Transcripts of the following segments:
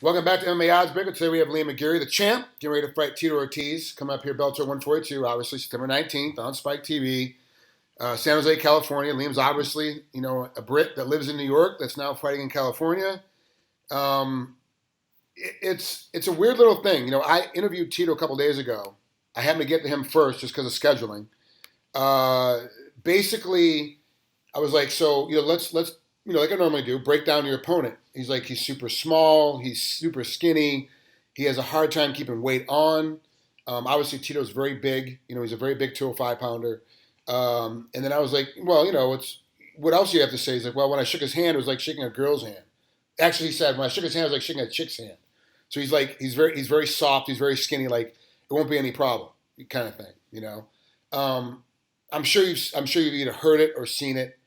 Welcome back to MMAOddsBreaker. Today we have Liam McGeary, the champ, getting ready to fight Tito Ortiz. Coming up here, Bellator 142, obviously September 19th on Spike TV. San Jose, California. Liam's obviously, a Brit that lives in New York that's now fighting in California. It's a weird little thing. I interviewed Tito a couple days ago. I happened to get to him first just because of scheduling. Basically, I was like, so, let's like I normally do, break down your opponent. He's like, he's super small, he's super skinny, he has a hard time keeping weight on. Obviously, Tito's very big. He's a very big 205-pounder. And then I was like, well, what else do you have to say? He's like, well, when I shook his hand, it was like shaking a girl's hand. Actually, he said, when I shook his hand, it was like shaking a chick's hand. So he's like, he's very soft, he's very skinny, like it won't be any problem, kind of thing, I'm sure you've either heard it or seen it.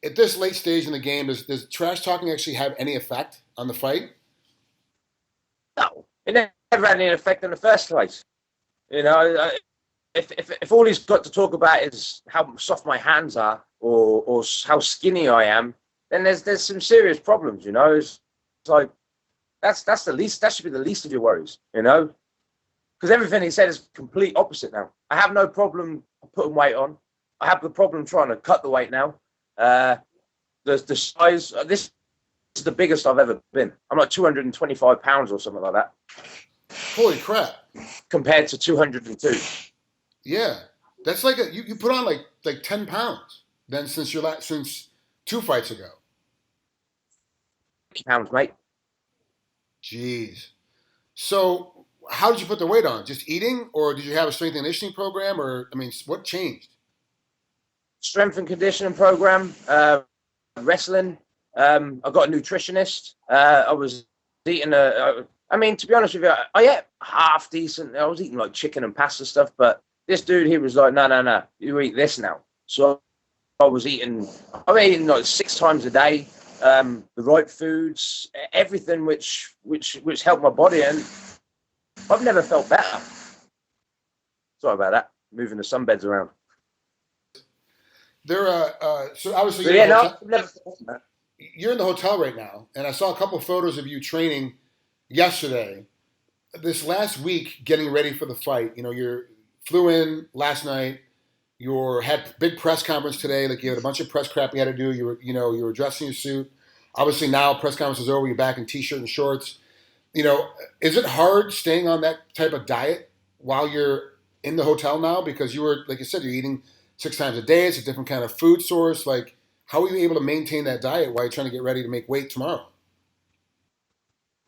At this late stage in the game, does trash talking actually have any effect on the fight? No, it never had any effect in the first place. If all he's got to talk about is how soft my hands are or how skinny I am, then there's some serious problems. It's like that's the least. That should be the least of your worries. Because everything he said is complete opposite now. I have no problem putting weight on. I have the problem trying to cut the weight now. The size, this is the biggest I've ever been. I'm like 225 pounds or something like that. Holy crap. Compared to 202. Yeah. That's like you put on like 10 pounds then since 2 fights ago. Pounds, mate. Jeez. So how did you put the weight on? Just eating, or did you have a strength and conditioning program, or what changed? Strength and conditioning program, wrestling. I got a nutritionist. I was eating to be honest with you, I ate half decent. I was eating like chicken and pasta stuff, but this dude, he was like, no, you eat this now. So I'm eating like 6 times a day, the right foods, everything which helped my body, and I've never felt better. Sorry about that, moving the sunbeds around. So obviously you're in the hotel right now, and I saw a couple of photos of you training yesterday. This last week, getting ready for the fight, you flew in last night. You had big press conference today. Like you had a bunch of press crap you had to do. You were dressing your suit. Obviously now press conference is over. You're back in t-shirt and shorts. Is it hard staying on that type of diet while you're in the hotel now? Because you were, like you said, you're eating 6 times a day. It's a different kind of food source. Like, how are you able to maintain that diet while you're trying to get ready to make weight tomorrow?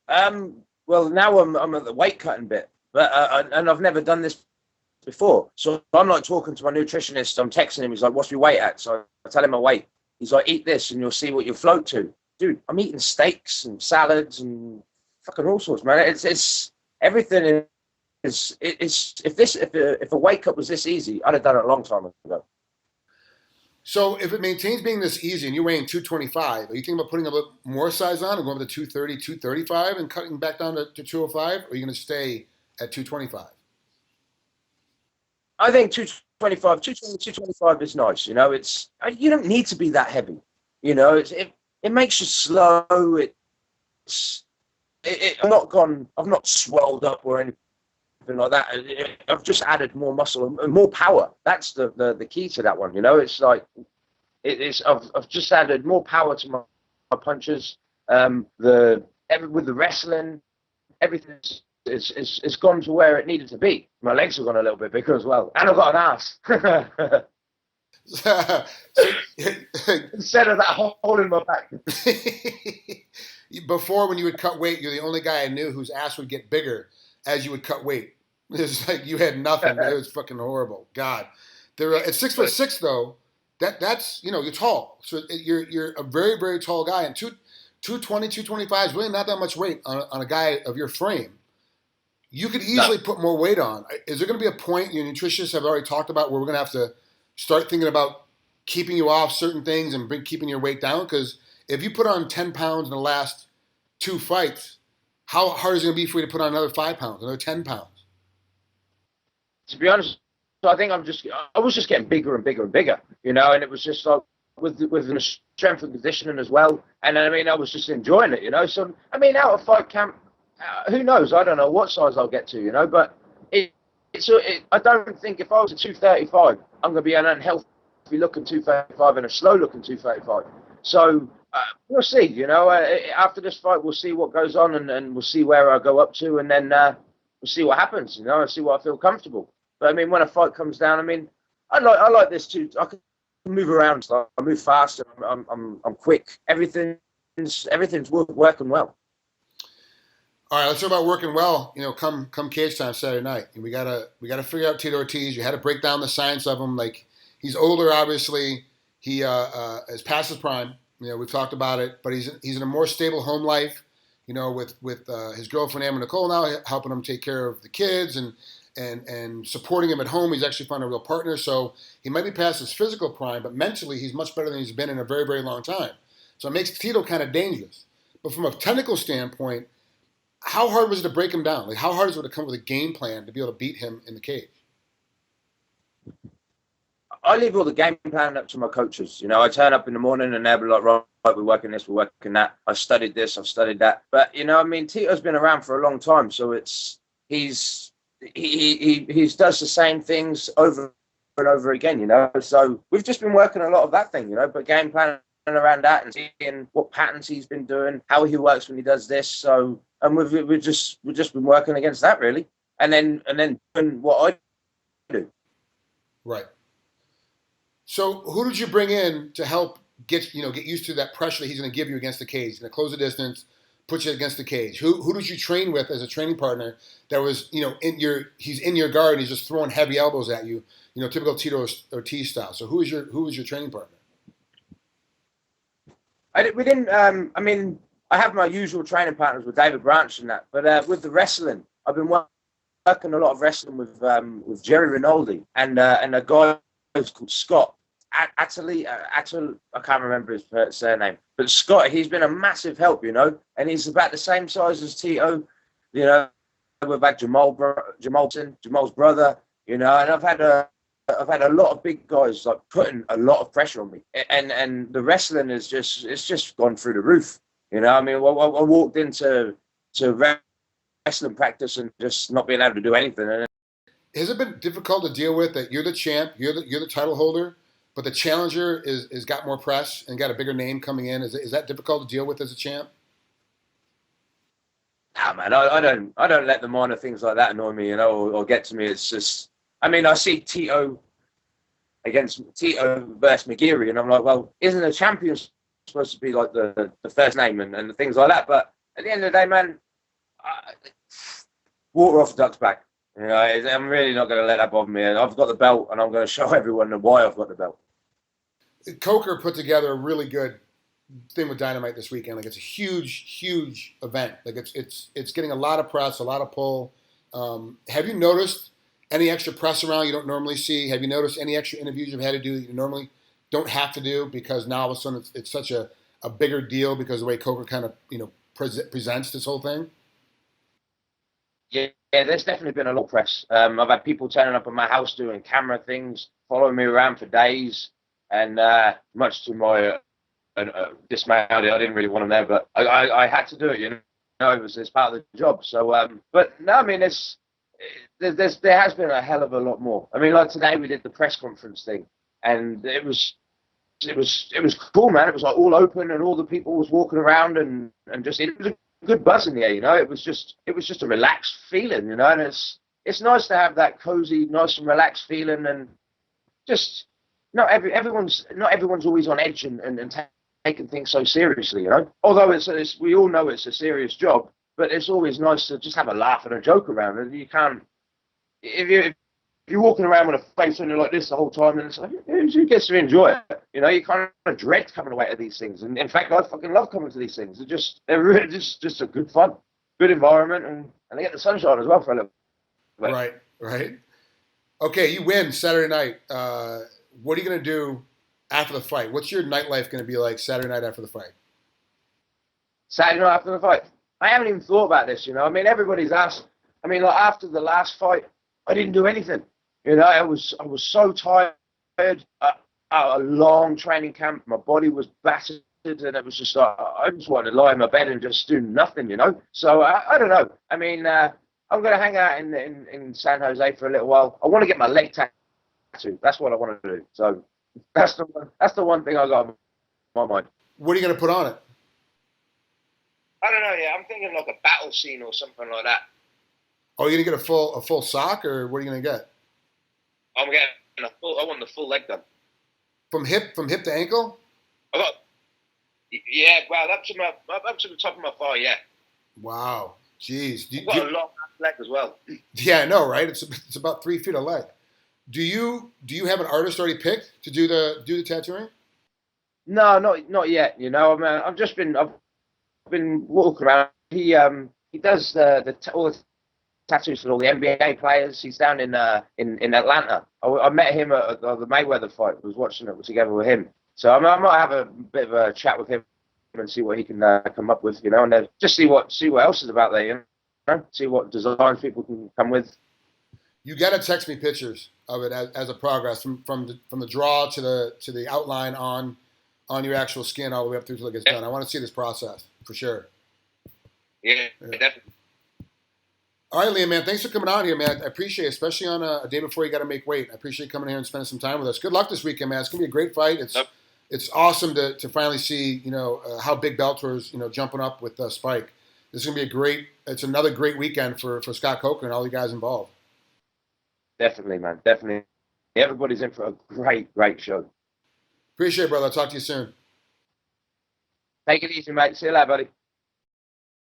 Well, now I'm at the weight cutting bit, but and I've never done this before. So I'm like talking to my nutritionist. I'm texting him. He's like, "What's your weight at?" So I tell him my weight. He's like, "Eat this, and you'll see what you float to." Dude, I'm eating steaks and salads and fucking all sorts, man. It's everything. If a weight cut was this easy, I'd have done it a long time ago. So if it maintains being this easy and you're weighing 225, are you thinking about putting a little more size on and going up to 230, 235 and cutting back down to 205? Or are you going to stay at 225? I think 225, 225 is nice. You don't need to be that heavy. It makes you slow. I've not swelled up or anything like that. I've just added more muscle and more power. That's the key to that one. It's like I've just added more power to my punches. With the wrestling, everything is gone to where it needed to be. My legs have gone a little bit bigger as well, and I've got an ass. Instead of that hole in my back. Before, when you would cut weight, you're the only guy I knew whose ass would get bigger as you would cut weight. It's like you had nothing. It was fucking horrible. God, at 6'6" though. That's you're tall, so you're a very, very tall guy, and 220, 225 is really not that much weight on a guy of your frame. You could easily put more weight on. Is there going to be a point your nutritionists have already talked about where we're going to have to start thinking about keeping you off certain things and keeping your weight down? Because if you put on 10 pounds in the last 2 fights, how hard is it going to be for you to put on another 5 pounds, another 10 pounds? To be honest, I think I was just getting bigger and bigger and bigger, and it was just like with the strength and conditioning as well. And I mean, I was just enjoying it, you know. So I mean, out of fight camp, who knows? I don't know what size I'll get to, you know. But I don't think if I was at 235, I'm going to be an unhealthy looking 235 and a slow looking 235. So we'll see, you know. After this fight, we'll see what goes on, and we'll see where I go up to, and then we'll see what happens, you know, and see what I feel comfortable. But I mean, when a fight comes down, I mean, I like this too. I can move around, so I move fast. I'm quick. Everything's working well. All right, let's talk about working well. You know, come cage time Saturday night, and we gotta figure out Tito Ortiz. You had to break down the science of him. Like, he's older, obviously. He is past his prime. You know, we've talked about it, but he's in a more stable home life. You know, with his girlfriend Amber Nicole now helping him take care of the kids and supporting him at home. He's actually found a real partner. So he might be past his physical prime, but mentally he's much better than he's been in a very, very long time. So it makes Tito kind of dangerous. But from a technical standpoint, how hard was it to break him down? Like, how hard is it to come up with a game plan to be able to beat him in the cage? I leave all the game plan up to my coaches. You know, I turn up in the morning and they'll be like, right, we're working this, we're working that. I studied this, I've studied that. But, you know, I mean, Tito's been around for a long time. So he does the same things over and over again, you know. So we've just been working a lot of that thing, you know, but game planning around that and seeing what patterns he's been doing, how he works when he does this. So, and we've just been working against that, really. And then doing what I do. Right. So who did you bring in to help get used to that pressure that he's going to give you against the cage? He's going to close the distance, put you against the cage. Who did you train with as a training partner that was, you know, he's in your guard and he's just throwing heavy elbows at you, you know, typical Tito Ortiz style. So who was your training partner? I mean, I have my usual training partners with David Branch and that, but with the wrestling, I've been working a lot of wrestling with Jerry Rinaldi and a guy who's called Scott. I can't remember his surname, but Scott, he's been a massive help, you know, and he's about the same size as Tito, you know. We've had Jamal's brother, you know, and I've had a lot of big guys like putting a lot of pressure on me, and the wrestling it's just gone through the roof, you know. I mean, I walked into wrestling practice and just not being able to do anything. And has it been difficult to deal with that you're the champ, you're the title holder, but the challenger is got more press and got a bigger name coming in? Is that difficult to deal with as a champ? Nah, man, I don't let the minor things like that annoy me, you know, or get to me. It's just, I mean, I see Tito versus McGeary, and I'm like, well, isn't a champion supposed to be like the first name and things like that? But at the end of the day, man, water off the duck's back. You know, I'm really not going to let that bother me. I've got the belt, and I'm going to show everyone why I've got the belt. Coker put together a really good thing with Dynamite this weekend. Like, it's a huge event. Like, it's getting a lot of press, a lot of pull. Have you noticed any extra press around you don't normally see? Have you noticed any extra interviews you've had to do that you normally don't have to do because now all of a sudden it's such a bigger deal because of the way Coker kind of, you know, presents this whole thing? Yeah, there's definitely been a lot of press. I've had people turning up at my house doing camera things, following me around for days, and much to my dismay, I didn't really want them there, but I had to do it, you know, it's part of the job. So, but no, I mean, there has been a hell of a lot more. I mean, like today we did the press conference thing, and it was cool, man. It was like all open, and all the people was walking around, and just it was a good buzz in the air, you know. It was just a relaxed feeling, you know, and it's nice to have that cozy, nice and relaxed feeling, and just not everyone's always on edge and taking things so seriously, you know. Although we all know it's a serious job, but it's always nice to just have a laugh and a joke around it. You can't if you're walking around with a face on you like this the whole time, and it's like, who gets to enjoy it? You know, you kind of dread coming away to these things. And in fact, I fucking love coming to these things. They're really just a good fun, good environment, and they get the sunshine as well for a little bit. Right. Okay, you win Saturday night. What are you going to do after the fight? What's your nightlife going to be like Saturday night after the fight? Saturday night after the fight? I haven't even thought about this, you know. I mean, everybody's asked. I mean, like after the last fight, I didn't do anything. You know, I was so tired. a long training camp. My body was battered, and it was just like I just wanted to lie in my bed and just do nothing, you know. So I don't know. I mean, I'm going to hang out in San Jose for a little while. I want to get my leg tattooed. That's what I want to do. So that's the one thing I got on my mind. What are you going to put on it? I don't know. Yeah, I'm thinking like a battle scene or something like that. Oh, you're going to get a full sock, or what are you going to get? I'm getting a full. I want the full leg done. From hip to ankle? Yeah, well, up to the top of my thigh, yeah. Wow, jeez. I've got a long leg as well. Yeah, I know, right? It's about 3 feet of leg. Do you have an artist already picked to do the tattooing? No, not yet. You know, I've been walking around. He does all the tattoos for all the NBA players. He's down in Atlanta. I met him at the Mayweather fight. I was watching it together with him. So I might have a bit of a chat with him and see what he can come up with, you know, and then just see what else is about there, you know, see what designs people can come with. You got to text me pictures of it as a progress from the draw to the outline on your actual skin all the way up through till it gets done. I want to see this process for sure. Yeah, definitely. All right, Liam, man, thanks for coming on here, man. I appreciate it, especially on a day before you got to make weight. I appreciate you coming here and spending some time with us. Good luck this weekend, man. It's gonna be a great fight. It's awesome to finally see, you know, how big Bellator is, you know, jumping up with Spike. This is gonna be it's another great weekend for Scott Coker and all the guys involved. Definitely, man. Definitely. Everybody's in for a great show. Appreciate it, brother. I'll talk to you soon. Take it easy, mate. See you later, buddy.